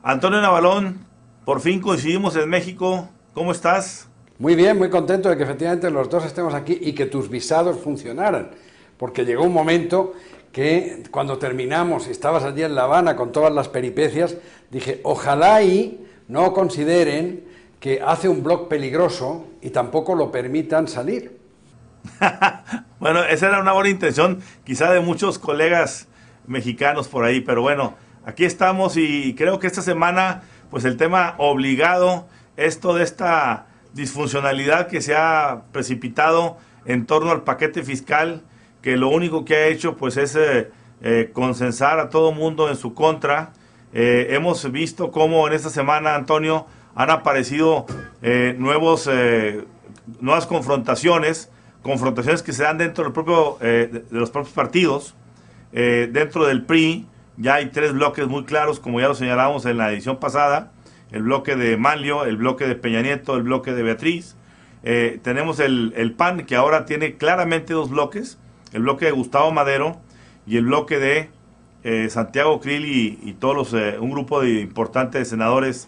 Antonio Navalón, por fin coincidimos en México. ¿Cómo estás? Muy bien, muy contento de que efectivamente los dos estemos aquí y que tus visados funcionaran, porque llegó un momento que cuando terminamos y estabas allí en La Habana con todas las peripecias, dije, ojalá y no consideren que hace un blog peligroso y tampoco lo permitan salir. Bueno, esa era una buena intención, quizá de muchos colegas mexicanos por ahí, pero bueno, aquí estamos y creo que esta semana, pues el tema obligado, esto de esta disfuncionalidad que se ha precipitado en torno al paquete fiscal, que lo único que ha hecho pues es consensar a todo mundo en su contra. Hemos visto cómo en esta semana, Antonio, han aparecido nuevas confrontaciones que se dan dentro de los propios partidos, dentro del PRI. Ya hay tres bloques muy claros, como ya lo señalábamos en la edición pasada: el bloque de Manlio, el bloque de Peña Nieto, el bloque de Beatriz. Tenemos el PAN, que ahora tiene claramente dos bloques: el bloque de Gustavo Madero y el bloque de Santiago Krill y todos un grupo de importantes senadores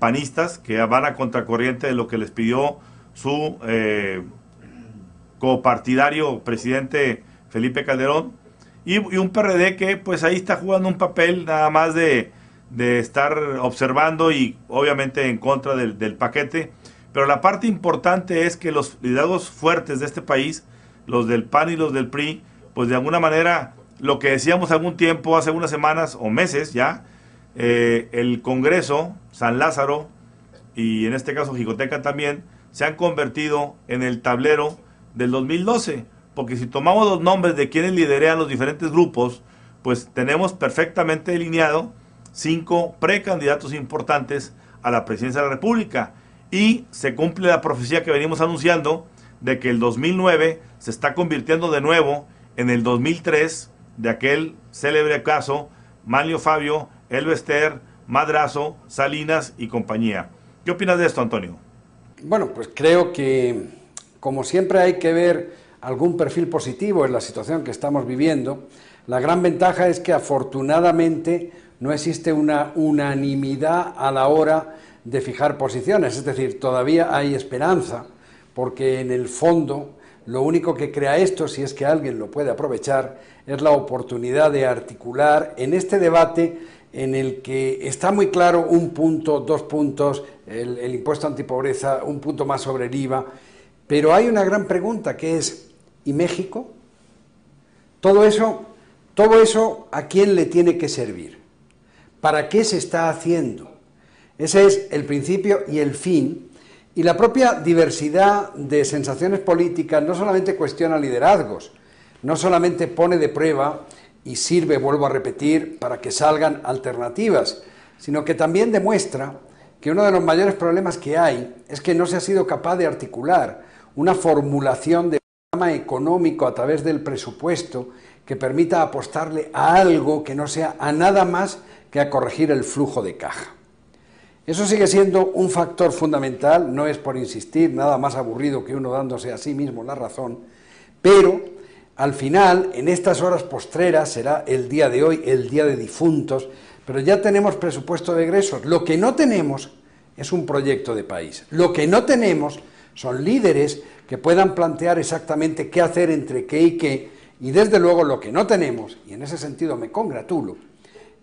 panistas que van a contracorriente de lo que les pidió su copartidario presidente Felipe Calderón, y un PRD que pues ahí está jugando un papel nada más de estar observando y obviamente en contra del paquete. Pero la parte importante es que los liderazgos fuertes de este país, los del PAN y los del PRI, pues de alguna manera, lo que decíamos algún tiempo, hace unas semanas o meses ya, el Congreso, San Lázaro y en este caso Jicoteca también, se han convertido en el tablero del 2012, porque si tomamos los nombres de quienes liderean los diferentes grupos, pues tenemos perfectamente delineado 5 precandidatos importantes a la presidencia de la República, y se cumple la profecía que venimos anunciando de que el 2009 se está convirtiendo de nuevo en el 2003 de aquel célebre caso Manlio Fabio, Elvester, Madrazo, Salinas y compañía. ¿Qué opinas de esto, Antonio? Bueno, pues creo que, como siempre, hay que ver algún perfil positivo en la situación que estamos viviendo. La gran ventaja es que afortunadamente no existe una unanimidad a la hora de fijar posiciones, es decir, todavía hay esperanza, porque en el fondo lo único que crea esto, si es que alguien lo puede aprovechar, es la oportunidad de articular en este debate en el que está muy claro un punto, 2 puntos, el impuesto antipobreza, un punto más sobre el IVA, pero hay una gran pregunta que es, ¿y México? Todo eso, ¿a quién le tiene que servir? ¿Para qué se está haciendo? Ese es el principio y el fin, y la propia diversidad de sensaciones políticas no solamente cuestiona liderazgos, no solamente pone de prueba y sirve, vuelvo a repetir, para que salgan alternativas, sino que también demuestra que uno de los mayores problemas que hay es que no se ha sido capaz de articular una formulación de programa económico a través del presupuesto que permita apostarle a algo que no sea a nada más que a corregir el flujo de caja. Eso sigue siendo un factor fundamental, no es por insistir, nada más aburrido que uno dándose a sí mismo la razón, pero al final, en estas horas postreras, será el día de hoy, el día de difuntos, pero ya tenemos presupuesto de egresos. Lo que no tenemos es un proyecto de país. Lo que no tenemos son líderes que puedan plantear exactamente qué hacer entre qué, y desde luego lo que no tenemos, y en ese sentido me congratulo,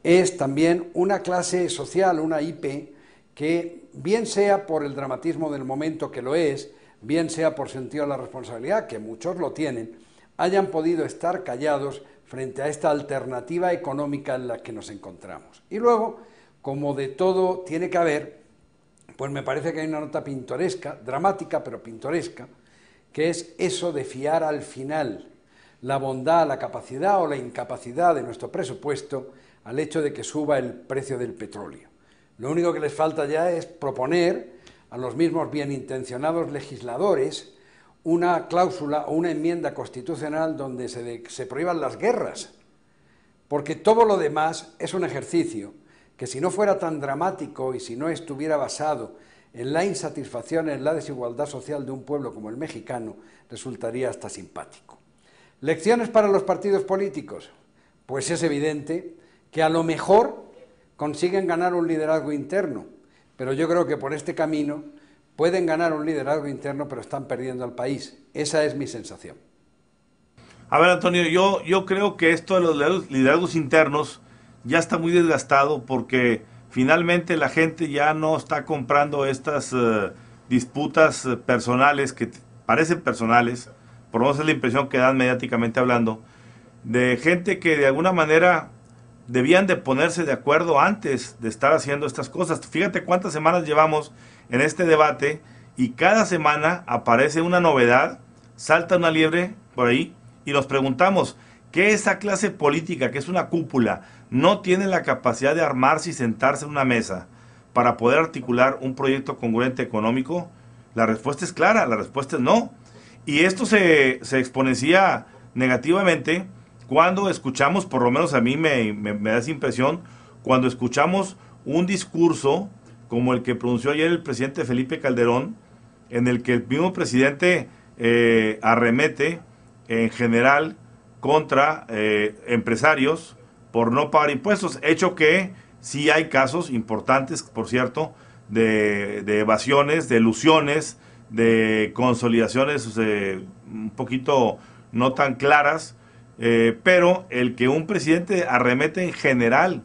es también una clase social, una IP, que bien sea por el dramatismo del momento, que lo es, bien sea por sentido de la responsabilidad, que muchos lo tienen, hayan podido estar callados frente a esta alternativa económica en la que nos encontramos. Y luego, como de todo tiene que haber, pues me parece que hay una nota pintoresca, dramática pero pintoresca, que es eso de fiar al final la bondad, la capacidad o la incapacidad de nuestro presupuesto al hecho de que suba el precio del petróleo. Lo único que les falta ya es proponer a los mismos bien intencionados legisladores una cláusula o una enmienda constitucional donde se prohíban las guerras, porque todo lo demás es un ejercicio que, si no fuera tan dramático y si no estuviera basado en la insatisfacción, en la desigualdad social de un pueblo como el mexicano, resultaría hasta simpático. ¿Lecciones para los partidos políticos? Pues es evidente que a lo mejor consiguen ganar un liderazgo interno, pero yo creo que por este camino pueden ganar un liderazgo interno, pero están perdiendo al país. Esa es mi sensación. A ver, Antonio, yo creo que esto de los liderazgos internos ya está muy desgastado porque finalmente la gente ya no está comprando estas disputas personales que parecen personales, por lo menos es la impresión que dan mediáticamente hablando, de gente que de alguna manera debían de ponerse de acuerdo antes de estar haciendo estas cosas. Fíjate cuántas semanas llevamos en este debate y cada semana aparece una novedad, salta una liebre por ahí y nos preguntamos, ¿qué esa clase política, que es una cúpula, no tiene la capacidad de armarse y sentarse en una mesa para poder articular un proyecto congruente económico? La respuesta es clara, la respuesta es no. Y esto se exponencia negativamente cuando escuchamos, por lo menos a mí me da esa impresión, cuando escuchamos un discurso como el que pronunció ayer el presidente Felipe Calderón, en el que el mismo presidente arremete en general contra empresarios por no pagar impuestos, hecho que sí hay casos importantes, por cierto, de evasiones, de elusiones, de consolidaciones un poquito no tan claras, pero el que un presidente arremete en general,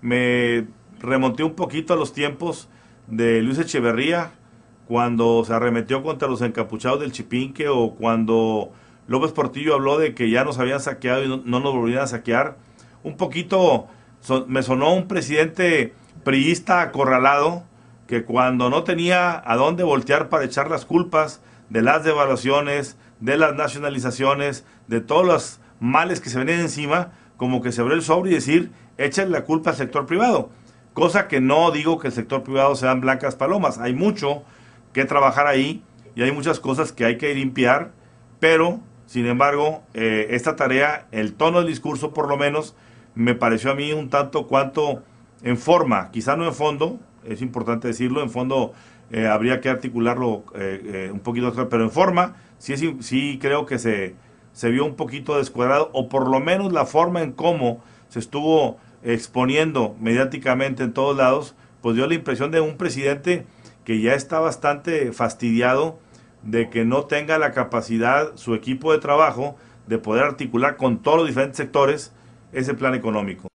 me remonté un poquito a los tiempos de Luis Echeverría, cuando se arremetió contra los encapuchados del Chipinque, o cuando López Portillo habló de que ya nos habían saqueado y no nos volvían a saquear. Un poquito me sonó un presidente priista acorralado, que cuando no tenía a dónde voltear para echar las culpas de las devaluaciones, de las nacionalizaciones, de todos los males que se venían encima, como que se abrió el sobre y decir, échale la culpa al sector privado. Cosa que no digo que el sector privado sean blancas palomas. Hay mucho que trabajar ahí y hay muchas cosas que hay que limpiar, pero sin embargo, esta tarea, el tono del discurso por lo menos, me pareció a mí un tanto cuanto en forma, quizá no en fondo, es importante decirlo, en fondo habría que articularlo un poquito, pero en forma sí creo que se vio un poquito descuadrado, o por lo menos la forma en cómo se estuvo exponiendo mediáticamente en todos lados, pues dio la impresión de un presidente que ya está bastante fastidiado de que no tenga la capacidad su equipo de trabajo de poder articular con todos los diferentes sectores ese plan económico.